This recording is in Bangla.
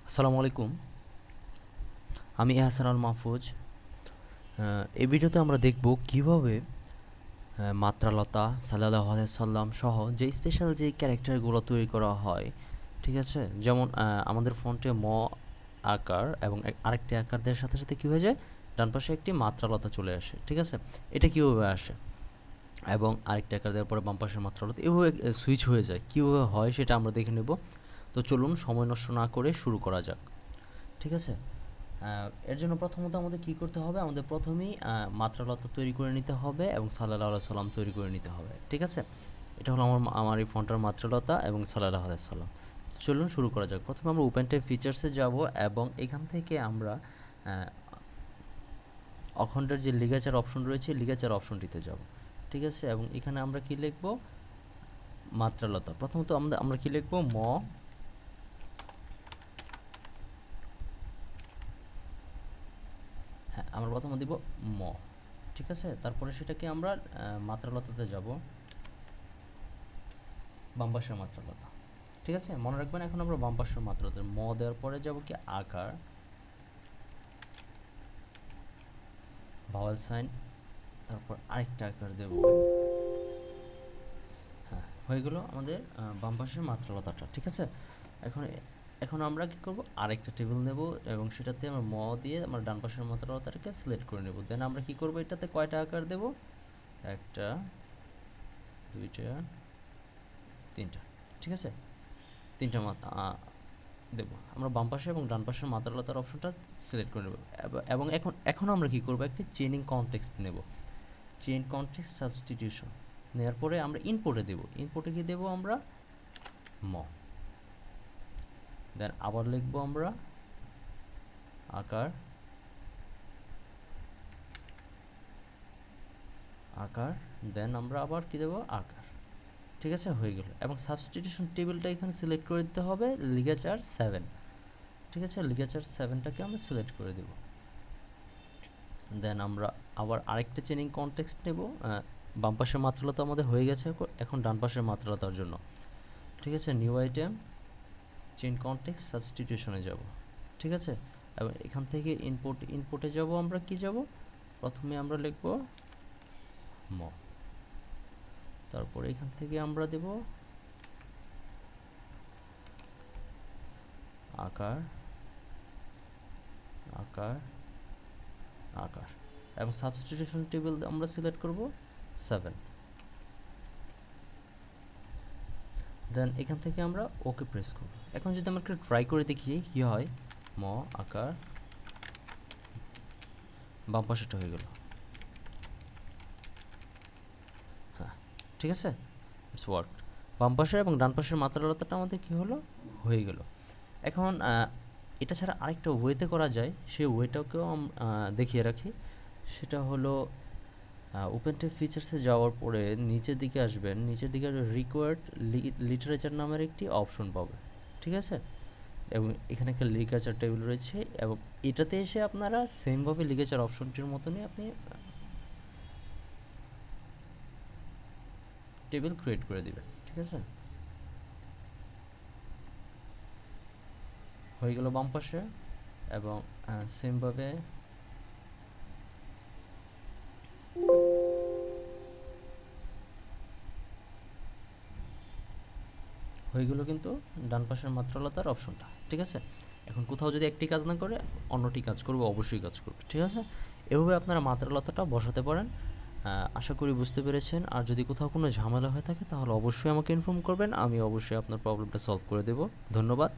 আসসালামু আলাইকুম। আমি এহসান আল মাহফুজ। এই ভিডিওতে আমরা দেখব কিভাবে মাত্রালতা সাল্লাল্লাহু আলাইহি সাল্লাম সহ যে স্পেশাল যে ক্যারেক্টারগুলো তৈরি করা হয়, ঠিক আছে? যেমন আমাদের ফন্টে আকার এবং আরেকটি আকার দেওয়ার সাথে সাথে কী হয়ে যায়, ডান পাশে একটি মাত্রালতা চলে আসে, ঠিক আছে? এটা কীভাবে আসে এবং আরেকটি আকার দেওয়ার পরে বাম পাশের মাত্রালতা এভাবে সুইচ হয়ে যায়, কীভাবে হয় সেটা আমরা দেখে নেব। তো চলুন সময় নষ্ট না করে শুরু করা যাক, ঠিক আছে? এর জন্য প্রথমত আমাদের কী করতে হবে, আমাদের প্রথমেই মাত্রালতা তৈরি করে নিতে হবে এবং সাল্লাল্লাহু আলাইহি সাল্লাম তৈরি করে নিতে হবে, ঠিক আছে? এটা হলো আমার এই ফন্টের মাত্রালতা এবং সাল্লাল্লাহু আলাইহি সাল্লাম। চলুন শুরু করা যাক। প্রথমে আমরা ওপেন টাইপ ফিচার্সে যাব এবং এখান থেকে আমরা অখণ্ডের যে লিগাচার অপশন রয়েছে লিগাচার অপশনটিতে যাব, ঠিক আছে? এবং এখানে আমরা কি লিখব, মাত্রালতা। প্রথমত আমরা কি লিখব, আমরা প্রথমে দিব ম, ঠিক আছে? তারপরে সেটাকে আমরা মাত্রালতাতে যাব, বাম পাশের মাত্রালতা, ঠিক আছে? মনে রাখবেন এখন আমরা বাম পাশের মাত্রালতা ম দেওয়ার পরে যাব কি আকার, ভাওয়াল সাইন, তারপর আরেকটা আকার দেব। হ্যাঁ, হয়ে গেল আমাদের বাম পাশের মাত্রালতাটা, ঠিক আছে? এখন এখন আমরা কি করব, আরেকটা টেবিল নেব এবং সেটাতে আমরা ম দিয়ে আমরা ডান পাশের মাত্রালতাটাকে সিলেক্ট করে নেব। দেন আমরা কি করব, এটাতে কয়টা আকার দেব, একটা, দুইটা, তিনটা, ঠিক আছে? তিনটা দেব আমরা বাম পাশে এবং ডান পাশের মাত্রালতার অপশনটা সিলেক্ট করে নেব। এবং এখন আমরা কি করব, একটি চেইনিং কনটেক্সট নেব, চেইন কনটেক্সট সাবস্টিটিউশন নেওয়ার পরে আমরা ইনপুটে দেব। ইনপুটে কি দেব, আমরা ম, দেন আবার লিখব আমরা আকার, আকার, দেন আমরা আবার কি দেব, আকার, ঠিক আছে? হয়ে গেল। এবং সাবস্টিটিউশন টেবিলটা এখানে সিলেক্ট করে দিতে হবে লিগাচার 7, ঠিক আছে? লিগাচার 7টাকে আমরা সিলেক্ট করে দেব। দেন আমরা আবার আরেকটা চেইনিং কনটেক্সট নেব। বাম পাশের মাত্রালতা আমাদের হয়ে গেছে, এখন ডান পাশের মাত্রালতার জন্য, ঠিক আছে? নিউ আইটেম, চেইন কনটেক্সট সাবস্টিটিউশনে যাব, ঠিক আছে? এবং এখান থেকে ইনপুটে যাব, আমরা কি যাব, প্রথমে আমরা লিখব ম, তারপর এখান থেকে আমরা দেব আকার, আকার, আকার, এবং সাবস্টিটিউশন টেবিল আমরা সিলেক্ট করব 7। দেন এখান থেকে আমরা ওকে প্রেস করব। এখন যদি আমরা একটু ট্রাই করে দেখি কি হয়, ম, আকার, বাম পাশেটা হয়ে গেল। হ্যাঁ, ঠিক আছে, ইটস ওয়ার্ক। বাম পাশের এবং ডান পাশের মাত্রালতাটা আমাদের কি হলো, হয়ে গেল। এখন এটা ছাড়া আরেকটা ওয়েতে করা যায়, সেই ওয়েটাকেও দেখিয়ে রাখি। সেটা হলো ওপেন টেপ ফিচার্সে যাওয়ার পরে নিচের দিকে আসবেন, নিচের দিকে রিকোয়ার্ড লিটারেচার নামের একটি অপশন পাবেন, ঠিক আছে? এবং এখানে একটা লিগাচার টেবিল রয়েছে এবং এটাতে এসে আপনারা সেমভাবে লিগাচার অপশনটির মতনই আপনি টেবিল ক্রিয়েট করে দিবেন, ঠিক আছে? হয়ে গেল বাম পাশে। এবং সেমভাবে হয়ে গেল কিন্তু ডান পাশের মাত্রালতার অপশনটা, ঠিক আছে? এখন কোথাও যদি একটি কাজ না করে অন্যটি কাজ করবে, অবশ্যই কাজ করবে, ঠিক আছে? এভাবে আপনারা মাত্রালতাটা বসাতে পারেন। আশা করি বুঝতে পেরেছেন। আর যদি কোথাও কোনো ঝামেলা হয়ে থাকে তাহলে অবশ্যই আমাকে ইনফর্ম করবেন, আমি অবশ্যই আপনার প্রবলেমটা সলভ করে দেব। ধন্যবাদ।